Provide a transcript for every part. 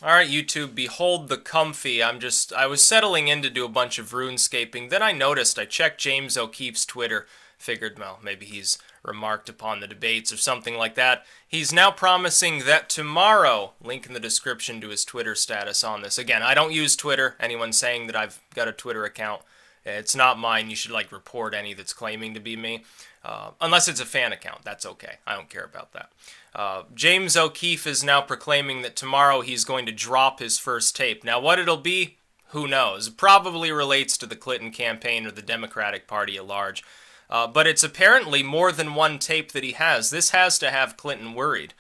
Alright, YouTube, behold the comfy. I was settling in to do a bunch of RuneScaping. Then I noticed, I checked James O'Keefe's Twitter. Figured, well, maybe he's remarked upon the debates or something like that. He's now promising that tomorrow, link in the description to his Twitter status on this. Again, I don't use Twitter. Anyone saying that I've got a Twitter account, it's not mine. You should, like, report any that's claiming to be me. Unless it's a fan account. That's okay. I don't care about that. James O'Keefe is now proclaiming that tomorrow he's going to drop his first tape. Now, what it'll be, who knows? It probably relates to the Clinton campaign or the Democratic Party at large. But it's apparently more than one tape that he has. This has to have Clinton worried.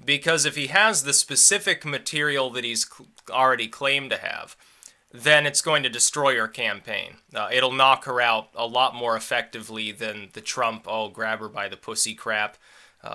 Because if he has the specific material that he's already claimed to have, then it's going to destroy her campaign. It'll knock her out a lot more effectively than the Trump, oh, grab her by the pussy crap.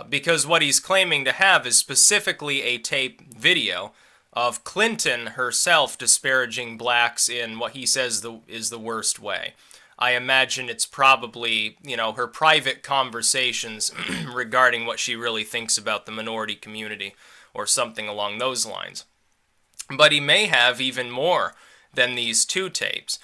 Because what he's claiming to have is specifically a tape video of Clinton herself disparaging blacks in what he says is the worst way. I imagine it's probably, you know, her private conversations regarding what she really thinks about the minority community or something along those lines. But he may have even more than these two tapes,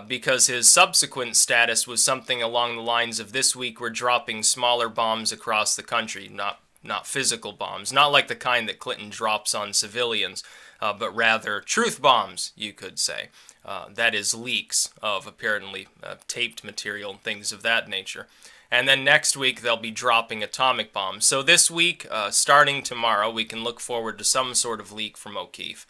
because his subsequent status was something along the lines of, this week we're dropping smaller bombs across the country, not physical bombs, not like the kind that Clinton drops on civilians, but rather truth bombs, you could say. That is leaks of apparently taped material and things of that nature. And then next week they'll be dropping atomic bombs. So this week, starting tomorrow, we can look forward to some sort of leak from O'Keefe,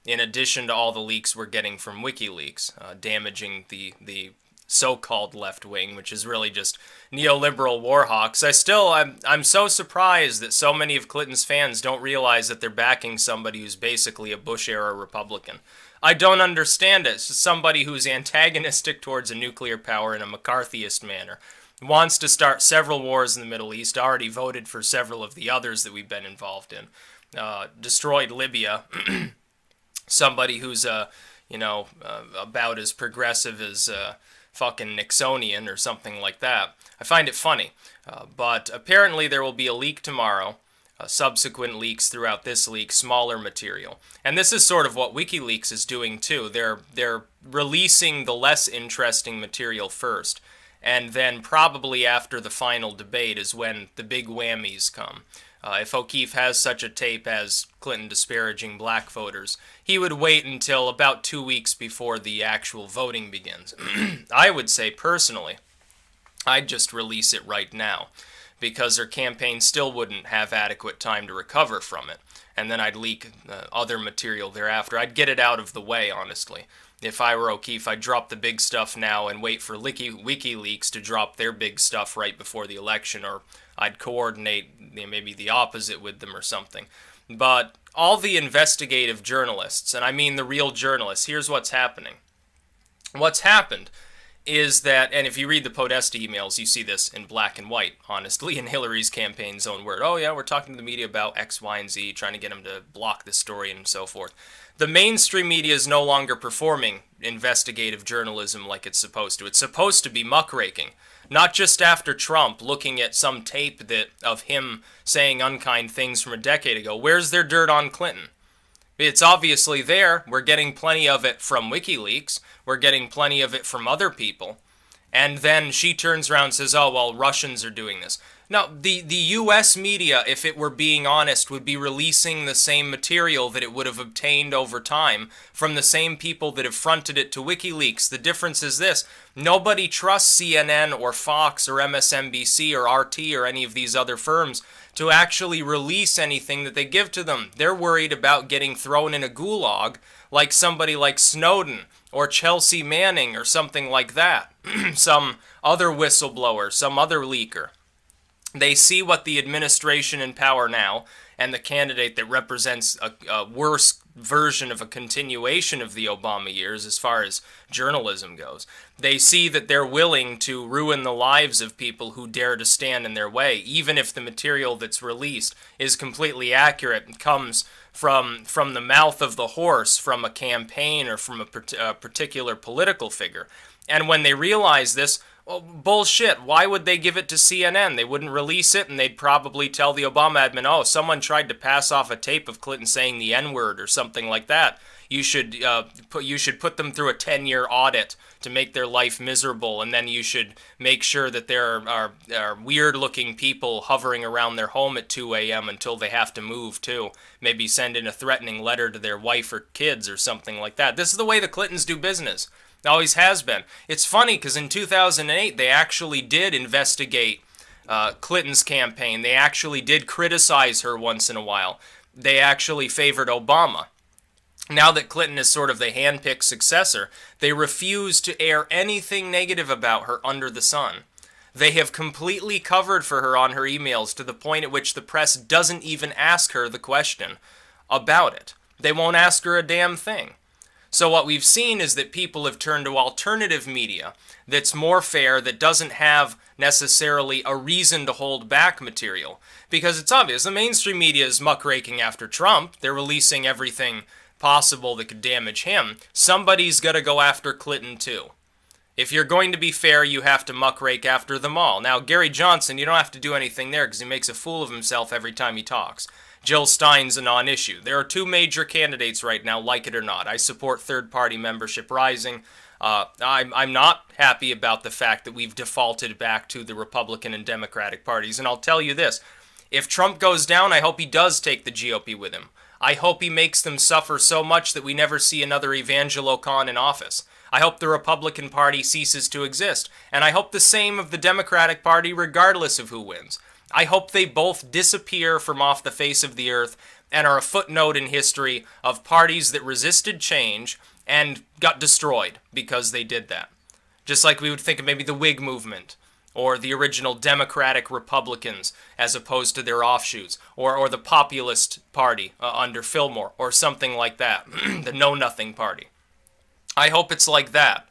in addition to all the leaks we're getting from WikiLeaks, damaging the so-called left wing, which is really just neoliberal war hawks. I'm so surprised that so many of Clinton's fans don't realize that they're backing somebody who's basically a Bush-era Republican. I don't understand it. It's just somebody who's antagonistic towards a nuclear power in a McCarthyist manner, wants to start several wars in the Middle East, already voted for several of the others that we've been involved in, destroyed Libya. Somebody who's, about as progressive as fucking Nixonian or something like that. I find it funny. But apparently there will be a leak tomorrow, subsequent leaks throughout this leak, smaller material. And this is sort of what WikiLeaks is doing too. They're releasing the less interesting material first, and then probably after the final debate is when the big whammies come. If O'Keefe has such a tape as Clinton disparaging black voters, he would wait until about 2 weeks before the actual voting begins. I would say, personally, I'd just release it right now, because her campaign still wouldn't have adequate time to recover from it, and then I'd leak other material thereafter. I'd get it out of the way, honestly. If I were O'Keefe, I'd drop the big stuff now and wait for WikiLeaks to drop their big stuff right before the election, or I'd coordinate maybe the opposite with them or something. But all the investigative journalists, and I mean the real journalists, here's what's happening. What's happened is that, and if you read the Podesta emails, you see this in black and white, honestly, in Hillary's campaign's own word. Oh yeah, we're talking to the media about X, Y, and Z, trying to get them to block this story and so forth. The mainstream media is no longer performing investigative journalism like it's supposed to. It's supposed to be muckraking. Not just after Trump, looking at some tape of him saying unkind things from a decade ago. Where's their dirt on Clinton? It's obviously there. We're getting plenty of it from WikiLeaks. We're getting plenty of it from other people. And then she turns around and says, oh, well, Russians are doing this. Now, the U.S. media, if it were being honest, would be releasing the same material that it would have obtained over time from the same people that have fronted it to WikiLeaks. The difference is this. Nobody trusts CNN or Fox or MSNBC or RT or any of these other firms to actually release anything that they give to them. They're worried about getting thrown in a gulag like somebody like Snowden or Chelsea Manning or something like that. Some other whistleblower, some other leaker. They see what the administration in power now and the candidate that represents a worse version of a continuation of the Obama years as far as journalism goes. They see that they're willing to ruin the lives of people who dare to stand in their way, even if the material that's released is completely accurate and comes from the mouth of the horse, from a campaign or from a particular political figure. And when they realize this, Well, bullshit. Why would they give it to CNN? They wouldn't release it, and they'd probably tell the Obama admin, oh, someone tried to pass off a tape of Clinton saying the N-word or something like that. You should put them through a 10-year audit to make their life miserable, and then you should make sure that there are weird-looking people hovering around their home at 2 a.m. until they have to move, too. Maybe send in a threatening letter to their wife or kids or something like that. This is the way the Clintons do business. It always has been. It's funny because in 2008, they actually did investigate Clinton's campaign. They actually did criticize her once in a while. They actually favored Obama. Now that Clinton is sort of the hand-picked successor, they refuse to air anything negative about her under the sun. They have completely covered for her on her emails to the point at which the press doesn't even ask her the question about it. They won't ask her a damn thing. So what we've seen is that people have turned to alternative media that's more fair, that doesn't have necessarily a reason to hold back material. Because it's obvious, the mainstream media is muckraking after Trump. They're releasing everything possible that could damage him. Somebody's got to go after Clinton too. If you're going to be fair, you have to muckrake after them all. Now, Gary Johnson, you don't have to do anything there because he makes a fool of himself every time he talks. Jill Stein's a non-issue. There are two major candidates right now, like it or not. I support third-party membership rising. I'm not happy about the fact that we've defaulted back to the Republican and Democratic parties. And I'll tell you this, if Trump goes down, I hope he does take the GOP with him. I hope he makes them suffer so much that we never see another Evangelo Khan in office. I hope the Republican Party ceases to exist. And I hope the same of the Democratic Party regardless of who wins. I hope they both disappear from off the face of the earth and are a footnote in history of parties that resisted change and got destroyed because they did that. Just like we would think of maybe the Whig movement or the original Democratic Republicans as opposed to their offshoots, or the Populist Party under Fillmore or something like that, the Know-Nothing Party. I hope it's like that.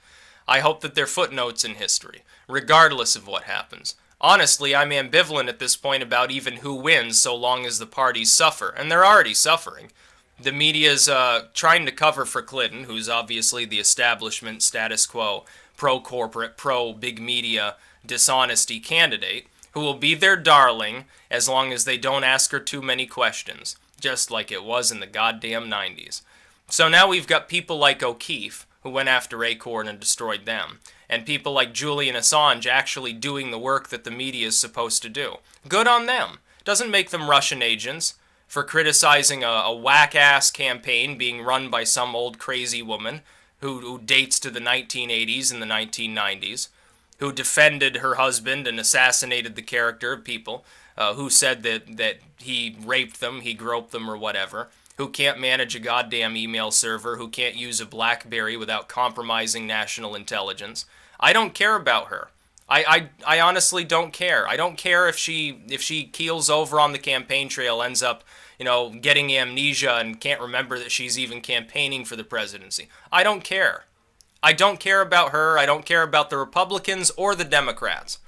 I hope that they're footnotes in history, regardless of what happens. Honestly, I'm ambivalent at this point about even who wins so long as the parties suffer, and they're already suffering. The media's trying to cover for Clinton, who's obviously the establishment, status quo, pro-corporate, pro-big media, dishonesty candidate, who will be their darling as long as they don't ask her too many questions, just like it was in the goddamn 90s. So now we've got people like O'Keefe, who went after Acorn and destroyed them, and people like Julian Assange actually doing the work that the media is supposed to do. Good on them. Doesn't make them Russian agents for criticizing a whack-ass campaign being run by some old crazy woman who dates to the 1980s and the 1990s, who defended her husband and assassinated the character of people, who said that he raped them, he groped them, or whatever, who can't manage a goddamn email server, who can't use a BlackBerry without compromising national intelligence. I don't care about her. I honestly don't care. I don't care if she keels over on the campaign trail, ends up, getting amnesia and can't remember that she's even campaigning for the presidency. I don't care. I don't care about her. I don't care about the Republicans or the Democrats.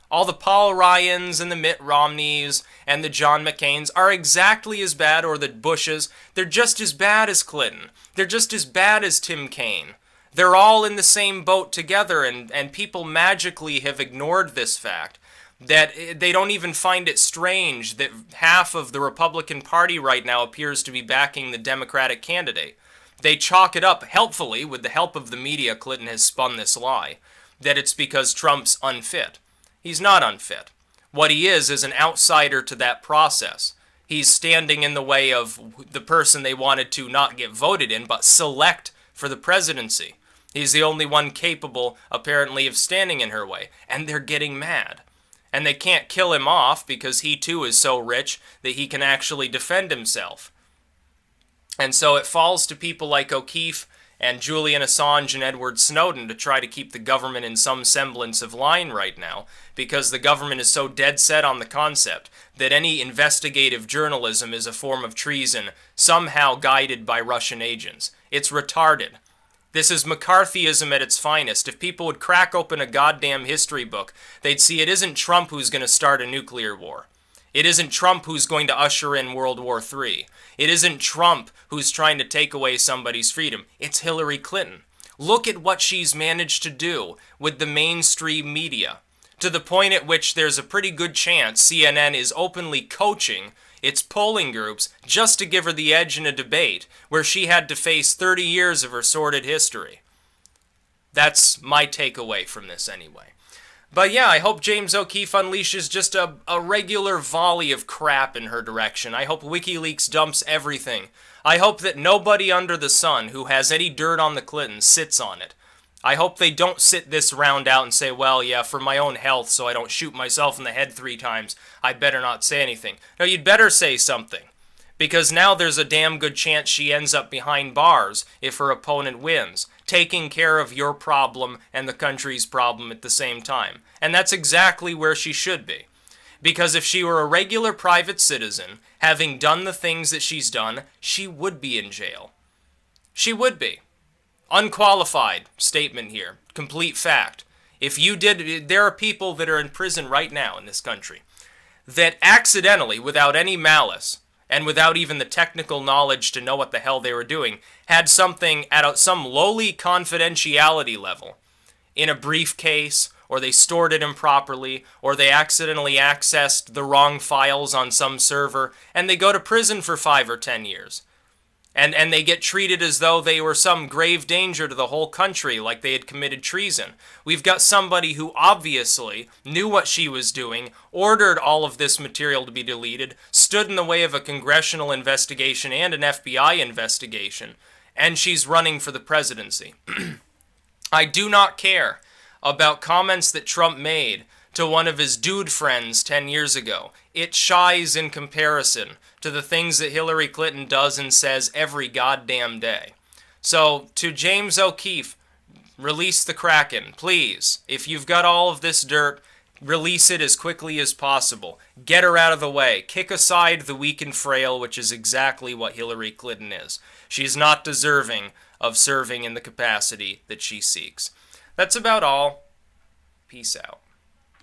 All the Paul Ryans and the Mitt Romneys and the John McCains are exactly as bad, or the Bushes. They're just as bad as Clinton. They're just as bad as Tim Kaine. They're all in the same boat together, and people magically have ignored this fact, that they don't even find it strange that half of the Republican Party right now appears to be backing the Democratic candidate. They chalk it up, helpfully, with the help of the media. Clinton has spun this lie, that it's because Trump's unfit. He's not unfit. What he is an outsider to that process. He's standing in the way of the person they wanted to not get voted in, but select for the presidency. He's the only one capable, apparently, of standing in her way. And they're getting mad. And they can't kill him off because he, too, is so rich that he can actually defend himself. And so it falls to people like O'Keefe and Julian Assange and Edward Snowden to try to keep the government in some semblance of line right now, because the government is so dead set on the concept that any investigative journalism is a form of treason somehow guided by Russian agents. It's retarded. This is McCarthyism at its finest. If people would crack open a goddamn history book, they'd see it isn't Trump who's going to start a nuclear war. It isn't Trump who's going to usher in World War III. It isn't Trump who's trying to take away somebody's freedom. It's Hillary Clinton. Look at what she's managed to do with the mainstream media, to the point at which there's a pretty good chance CNN is openly coaching its polling groups just to give her the edge in a debate where she had to face 30 years of her sordid history. That's my takeaway from this anyway. But yeah, I hope James O'Keefe unleashes just a regular volley of crap in her direction. I hope WikiLeaks dumps everything. I hope that nobody under the sun who has any dirt on the Clintons sits on it. I hope they don't sit this round out and say, well, yeah, for my own health, so I don't shoot myself in the head 3 times, I better not say anything. No, you'd better say something. Because now there's a damn good chance she ends up behind bars if her opponent wins, taking care of your problem and the country's problem at the same time. And that's exactly where she should be. Because if she were a regular private citizen, having done the things that she's done, she would be in jail. She would be. Unqualified statement here. Complete fact. If you did, there are people that are in prison right now in this country that accidentally, without any malice, and without even the technical knowledge to know what the hell they were doing, had something at some lowly confidentiality level in a briefcase, or they stored it improperly, or they accidentally accessed the wrong files on some server, and they go to prison for 5 or 10 years. And they get treated as though they were some grave danger to the whole country, like they had committed treason. We've got somebody who obviously knew what she was doing, ordered all of this material to be deleted, stood in the way of a congressional investigation and an FBI investigation, and she's running for the presidency. I do not care about comments that Trump made to one of his dude friends 10 years ago. It shies in comparison to the things that Hillary Clinton does and says every goddamn day. So, to James O'Keefe, release the Kraken, please. If you've got all of this dirt, release it as quickly as possible. Get her out of the way. Kick aside the weak and frail, which is exactly what Hillary Clinton is. She's not deserving of serving in the capacity that she seeks. That's about all. Peace out.